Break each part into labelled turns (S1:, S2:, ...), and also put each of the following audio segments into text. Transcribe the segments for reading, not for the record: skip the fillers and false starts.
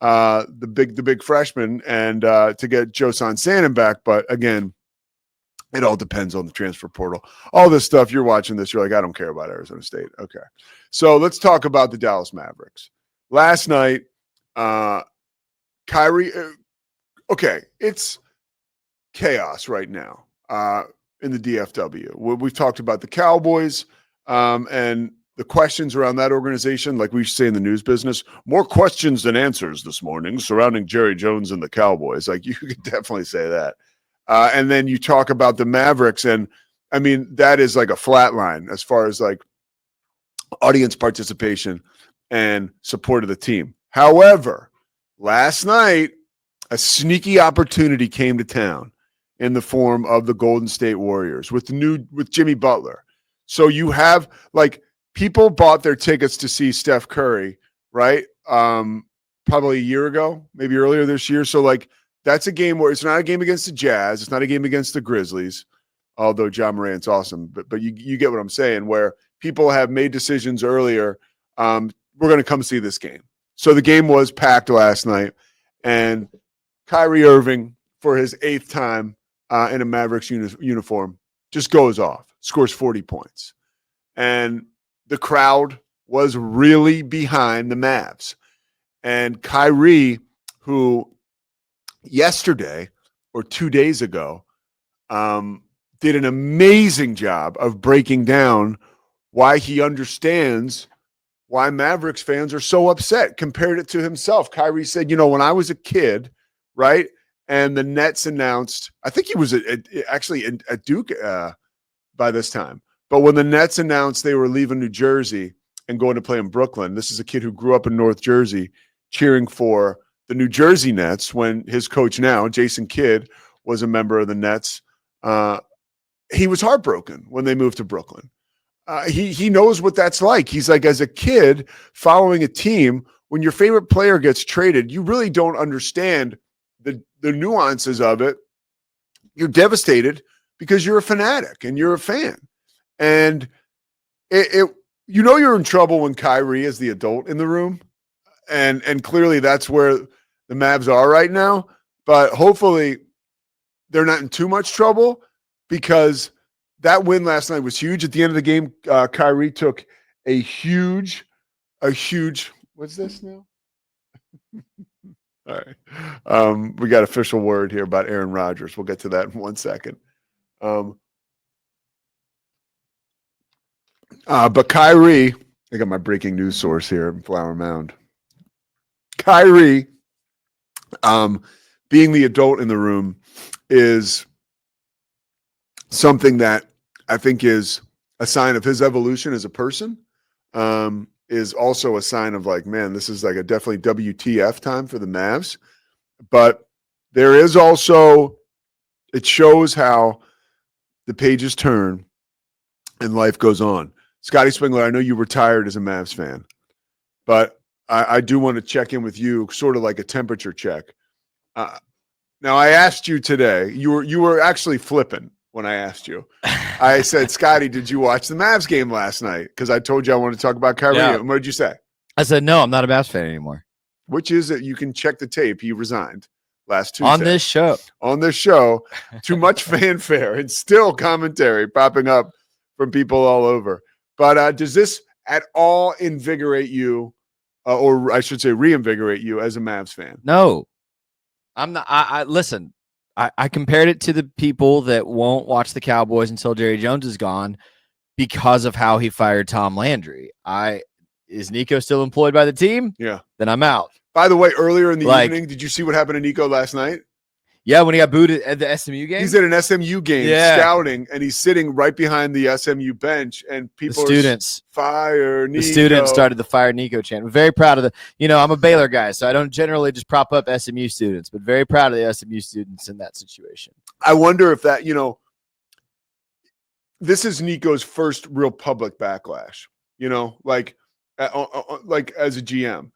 S1: the big freshman, and to get Josan Sannon back. But again, it all depends on the transfer portal. All this stuff, you're watching this, you're like, I don't care about Arizona State. Okay. So let's talk about the Dallas Mavericks. Last night, Kyrie, okay, it's chaos right now in the DFW. We've talked about the Cowboys and the questions around that organization, like we say in the news business, more questions than answers this morning surrounding Jerry Jones and the Cowboys. Like, you could definitely say that. And then you talk about the Mavericks, and I mean, that is like a flat line as far as like audience participation and support of the team. However, last night, a sneaky opportunity came to town in the form of the Golden State Warriors with Jimmy Butler. So you have, like, people bought their tickets to see Steph Curry, right? Probably a year ago, maybe earlier this year. So, like, that's a game where it's not a game against the Jazz. It's not a game against the Grizzlies, although Ja Morant's awesome. But you get what I'm saying, where people have made decisions earlier. We're going to come see this game. So the game was packed last night, and Kyrie Irving, for his 8th time in a Mavericks uniform, just goes off, scores 40 points. And the crowd was really behind the Mavs. And Kyrie, who yesterday or 2 days ago did an amazing job of breaking down why he understands why Mavericks fans are so upset, compared it to himself. Kyrie said, when I was a kid, right, and the Nets announced, I think he was actually at Duke by this time, but when the Nets announced they were leaving New Jersey and going to play in Brooklyn, this is a kid who grew up in North Jersey cheering for the New Jersey Nets when his coach now, Jason Kidd, was a member of the Nets. He was heartbroken when they moved to Brooklyn. He knows what that's like. He's like, as a kid following a team, when your favorite player gets traded, you really don't understand the nuances of it. You're devastated because you're a fanatic and you're a fan. And you're in trouble when Kyrie is the adult in the room. And clearly that's where the Mavs are right now. But hopefully they're not in too much trouble, because that win last night was huge. At the end of the game, Kyrie took a huge, what's this now? All right. We got official word here about Aaron Rodgers. We'll get to that in 1 second. But Kyrie, I got my breaking news source here in Flower Mound. Kyrie, being the adult in the room, is something that I think is a sign of his evolution as a person, is also a sign of, like, man, this is like a definitely WTF time for the Mavs. But there is also, it shows how the pages turn and life goes on. Scotty Spengler, I know you retired as a Mavs fan, but I do want to check in with you, sort of like a temperature check. Now, I asked you today, you were actually flipping when I asked you. I said, Scotty, did you watch the Mavs game last night? Because I told you I wanted to talk about Kyrie. Yeah. What did you say?
S2: I said, no, I'm not a Mavs fan anymore.
S1: Which is it? You can check the tape. He resigned last Tuesday.
S2: On this show.
S1: Too much fanfare and still commentary popping up from people all over. But does this at all invigorate you, or I should say reinvigorate you as a Mavs fan?
S2: No. I'm not. I listen. I compared it to the people that won't watch the Cowboys until Jerry Jones is gone because of how he fired Tom Landry. Is Nico still employed by the team?
S1: Yeah.
S2: Then I'm out.
S1: By the way, earlier in the evening, did you see what happened to Nico last night?
S2: Yeah, when he got booed at the SMU game.
S1: He's at an SMU game scouting, and he's sitting right behind the SMU bench, and people fire Nico.
S2: The students started the fire Nico chant. I'm very proud of I'm a Baylor guy, so I don't generally just prop up SMU students, but very proud of the SMU students in that situation.
S1: I wonder if that, this is Nico's first real public backlash, like as a GM.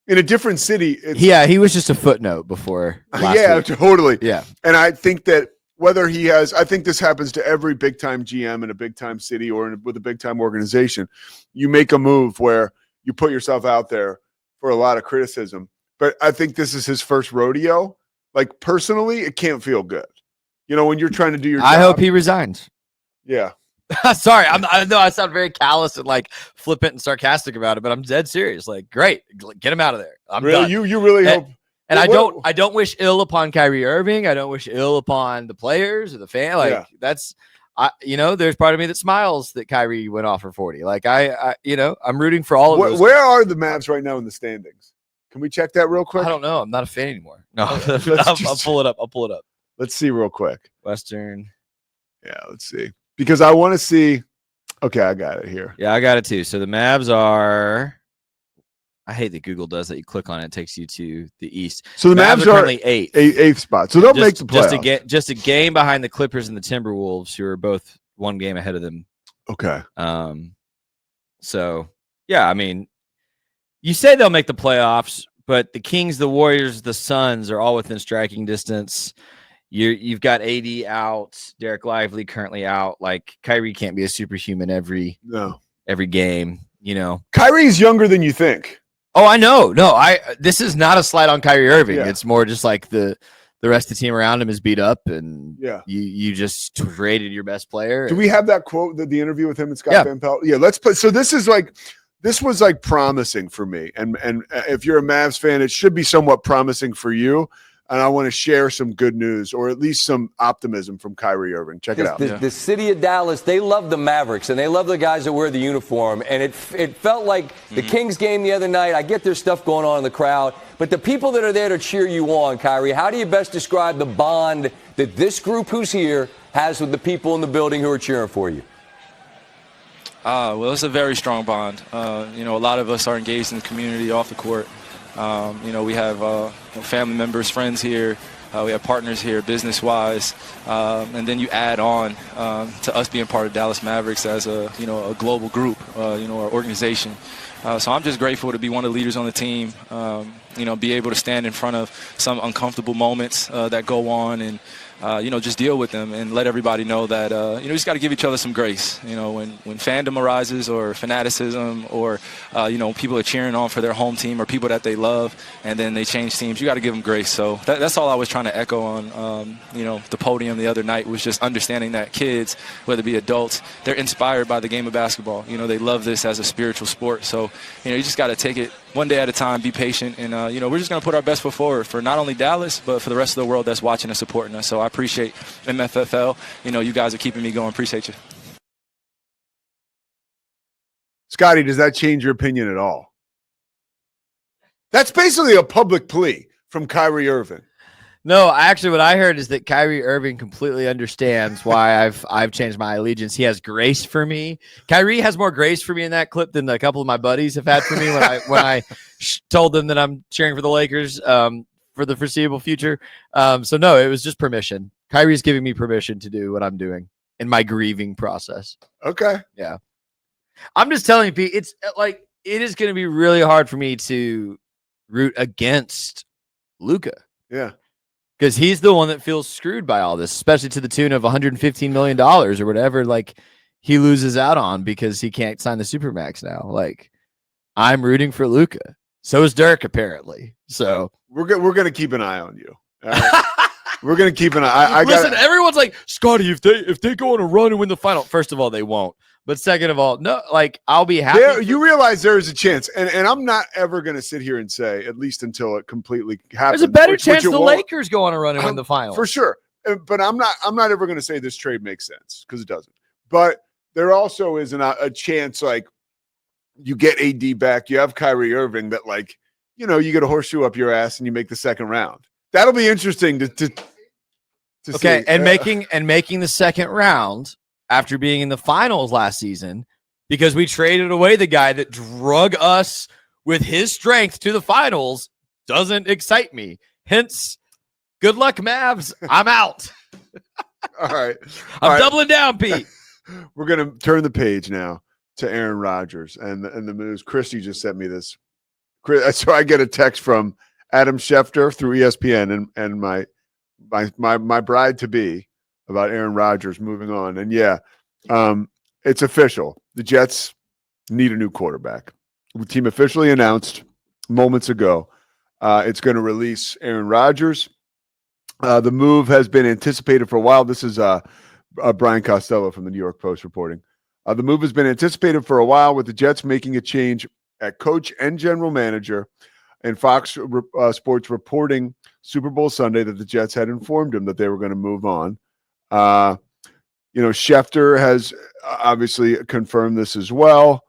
S1: In a different city.
S2: He was just a footnote before last week.
S1: Totally.
S2: Yeah.
S1: And I think that I think this happens to every big-time GM in a big-time city or with a big-time organization. You make a move where you put yourself out there for a lot of criticism. but I think this is his first rodeo. Like personally, it can't feel good. You know, when you're trying to do your job.
S2: I hope he resigns.
S1: Yeah.
S2: Sorry, I know I sound very callous and like flippant and sarcastic about it, but I'm dead serious. Like, great, get him out of there. I'm
S1: really
S2: done.
S1: you really hope.
S2: And I don't wish ill upon Kyrie Irving. I don't wish ill upon the players or the fan. Like that's, there's part of me that smiles that Kyrie went off for 40. Like I'm rooting for all of those.
S1: Where are the Mavs right now in the standings? Can we check that real quick?
S2: I don't know. I'm not a fan anymore. No, I'll pull it up.
S1: Let's see real quick.
S2: Western.
S1: Yeah, let's see. Because I want to see. Okay, I got it here.
S2: Yeah, I got it too. So the Mavs are. I hate that Google does that. You click on it, it takes you to the East.
S1: So the Mavs are
S2: currently eighth
S1: spot. So they'll make the playoffs.
S2: Just a game behind the Clippers and the Timberwolves, who are both one game ahead of them.
S1: Okay.
S2: So yeah, I mean, you say they'll make the playoffs, but the Kings, the Warriors, the Suns are all within striking distance. You've got AD out, Derek Lively currently out. Like Kyrie can't be a superhuman every game.
S1: Kyrie's younger than you think.
S2: Oh, I know. No, this is not a slight on Kyrie Irving. Yeah. It's more just like the rest of the team around him is beat up, and you just traded your best player.
S1: Do we have that quote, the interview with him and Scott Van Pelt? Yeah, let's put. So this was like promising for me, and if you're a Mavs fan, it should be somewhat promising for you. And I want to share some good news, or at least some optimism from Kyrie Irving. Check it out.
S3: The city of Dallas, they love the Mavericks, and they love the guys that wear the uniform. And it felt like the Kings game the other night. I get there's stuff going on in the crowd, but the people that are there to cheer you on, Kyrie, how do you best describe the bond that this group who's here has with the people in the building who are cheering for you?
S4: Well, it's a very strong bond. A lot of us are engaged in the community off the court. We have family members, friends here. We have partners here, business-wise, and then you add on to us being part of Dallas Mavericks as a global group, our organization. So I'm just grateful to be one of the leaders on the team. Be able to stand in front of some uncomfortable moments that go on, and just deal with them and let everybody know that you just got to give each other some grace. When fandom arises or fanaticism or people are cheering on for their home team or people that they love, and then they change teams, you got to give them grace. So that's all I was trying to echo on the podium the other night, was just understanding that kids, whether it be adults, they're inspired by the game of basketball. They love this as a spiritual sport. So you just got to take it one day at a time, be patient, and we're just going to put our best foot forward for not only Dallas, but for the rest of the world that's watching and supporting us. So I appreciate MFFL. You guys are keeping me going. Appreciate you.
S1: Scotty, does that change your opinion at all? That's basically a public plea from Kyrie Irving.
S2: No, actually, what I heard is that Kyrie Irving completely understands why I've changed my allegiance. He has grace for me. Kyrie has more grace for me in that clip than a couple of my buddies have had for me when I told them that I'm cheering for the Lakers for the foreseeable future. So no, it was just permission. Kyrie's giving me permission to do what I'm doing in my grieving process.
S1: Okay.
S2: Yeah. I'm just telling you, Pete, it's like it is going to be really hard for me to root against Luka.
S1: Yeah.
S2: Because he's the one that feels screwed by all this, especially to the tune of $115 million or whatever. Like he loses out on because he can't sign the Supermax now. Like I'm rooting for Luka. So is Dirk apparently. So
S1: we're gonna keep an eye on you. We're gonna keep an eye.
S2: Listen, everyone's like, Scotty, if they go on a run and win the final, first of all, they won't. But second of all, no, like I'll be happy.
S1: You realize there is a chance, and I'm not ever going to sit here and say, at least until it completely happens.
S2: There's a better chance the Lakers go on a run and win the final
S1: for sure. But I'm not ever going to say this trade makes sense because it doesn't. But there also is a chance, like you get AD back, you have Kyrie Irving, that like you get a horseshoe up your ass and you make the second round. That'll be interesting to
S2: okay,
S1: see.
S2: And making the second round after being in the finals last season, because we traded away the guy that drug us with his strength to the finals, doesn't excite me. Hence, good luck, Mavs. I'm out.
S1: All right.
S2: I'm doubling down, Pete.
S1: We're going to turn the page now to Aaron Rodgers and the moves. Christy just sent me this. So I get a text from Adam Schefter through ESPN and my bride-to-be about Aaron Rodgers moving on. And it's official. The Jets need a new quarterback. The team officially announced moments ago it's going to release Aaron Rodgers. The move has been anticipated for a while. This is Brian Costello from the New York Post reporting. The move has been anticipated for a while, with the Jets making a change at coach and general manager, and Fox Sports reporting Super Bowl Sunday that the Jets had informed him that they were going to move on. Schefter has obviously confirmed this as well.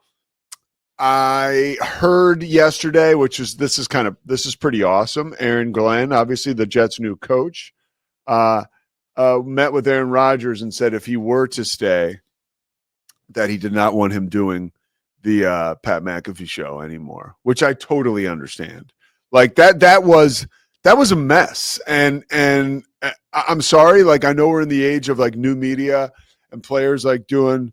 S1: I heard yesterday, this is pretty awesome. Aaron Glenn, obviously the Jets' new coach, met with Aaron Rodgers and said if he were to stay, that he did not want him doing the Pat McAfee show anymore, which I totally understand. Like that was a mess. And I'm sorry, like I know we're in the age of like new media and players like doing,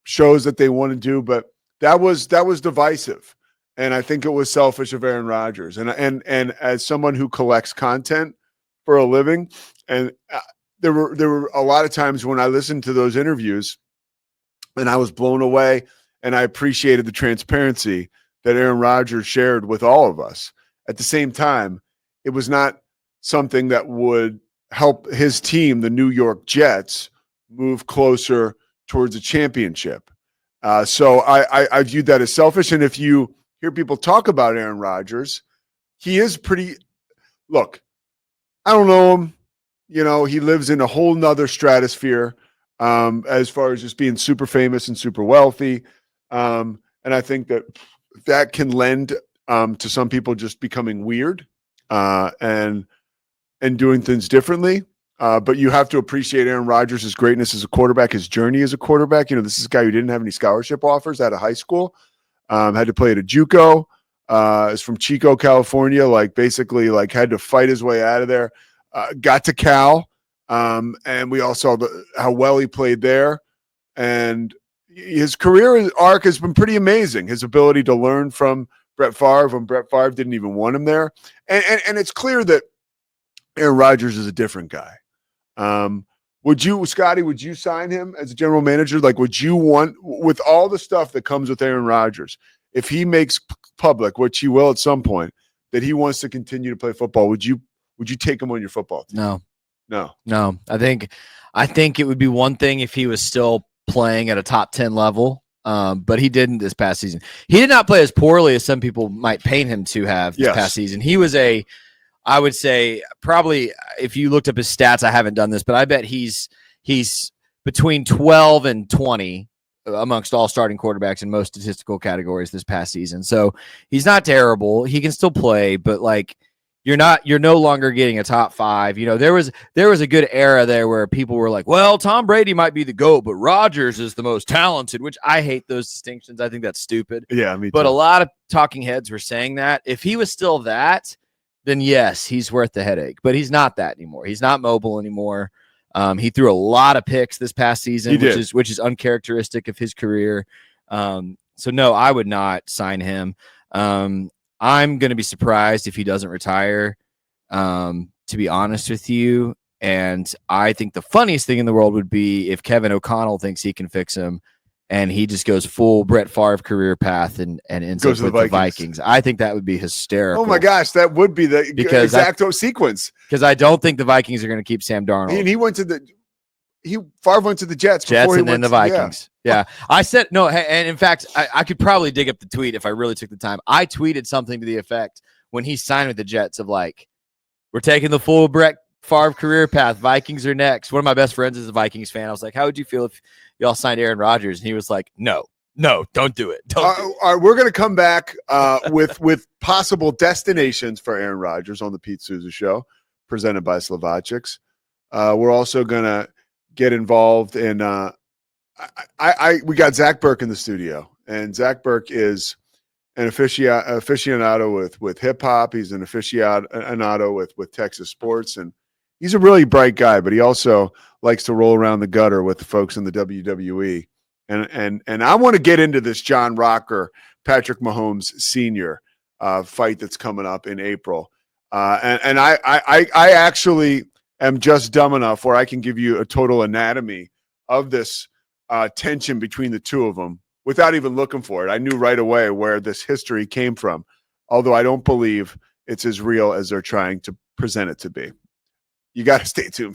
S1: shows that they want to do, but that was divisive. And I think it was selfish of Aaron Rodgers. And as someone who collects content for a living, and there were a lot of times when I listened to those interviews and I was blown away, and I appreciated the transparency that Aaron Rodgers shared with all of us. At the same time, it was not something that would help his team, the New York Jets, move closer towards a championship. So I viewed that as selfish. And if you hear people talk about Aaron Rodgers, he is look, I don't know him. He lives in a whole nother stratosphere as far as just being super famous and super wealthy. And I think that can lend to some people just becoming weird and doing things differently. But you have to appreciate Aaron Rodgers' greatness as a quarterback, his journey as a quarterback. This is a guy who didn't have any scholarship offers out of high school, had to play at a JUCO, is from Chico, California, basically had to fight his way out of there, got to Cal, and we all saw how well he played there. And his career arc has been pretty amazing. His ability to learn from Brett Favre when Brett Favre didn't even want him there. And it's clear that Aaron Rodgers is a different guy. Would you sign him as a general manager? Would you want, with all the stuff that comes with Aaron Rodgers, if he makes public, which he will at some point, that he wants to continue to play football, would you take him on your football team?
S2: No. I think it would be one thing if he was still playing at a top 10 level. But he didn't this past season. He did not play as poorly as some people might paint him to have this past season. He was I would say probably, if you looked up his stats, I haven't done this, but I bet he's between 12 and 20 amongst all starting quarterbacks in most statistical categories this past season. So he's not terrible. He can still play, but you're no longer getting a top 5. There was a good era there where people were like, well, Tom Brady might be the GOAT, but Rodgers is the most talented, which I hate those distinctions. I think that's stupid.
S1: Yeah, me too.
S2: But a lot of talking heads were saying that. If he was still that, then yes, he's worth the headache. But he's not that anymore. He's not mobile anymore. He threw a lot of picks this past season, which is uncharacteristic of his career. So no, I would not sign him. I'm going to be surprised if he doesn't retire, to be honest with you. And I think the funniest thing in the world would be if Kevin O'Connell thinks he can fix him and he just goes full Brett Favre career path and ends up with the Vikings. I think that would be hysterical.
S1: Oh my gosh, that would be the exacto sequence.
S2: Because I don't think the Vikings are going to keep Sam Darnold.
S1: And Favre went to the Jets
S2: and then the Vikings. Yeah. I said no, and in fact, I could probably dig up the tweet if I really took the time. I tweeted something to the effect when he signed with the Jets of we're taking the full Brett Favre career path. Vikings are next. One of my best friends is a Vikings fan. I was like, how would you feel if y'all signed Aaron Rodgers? And he was like, no, don't do it. All
S1: right, we're going to come back with possible destinations for Aaron Rodgers on the Pete Souza Show, presented by Slovacics. We're also going to get involved in we got Zach Burke in the studio, and Zach Burke is an aficionado with hip hop. He's an aficionado with Texas sports, and he's a really bright guy, but he also likes to roll around the gutter with the folks in the WWE. And I want to get into this John Rocker, Patrick Mahomes Sr. Fight that's coming up in April. And I actually am just dumb enough where I can give you a total anatomy of this tension between the two of them without even looking for it. I knew right away where this history came from. although I don't believe it's as real as they're trying to present it to be. You got to stay tuned for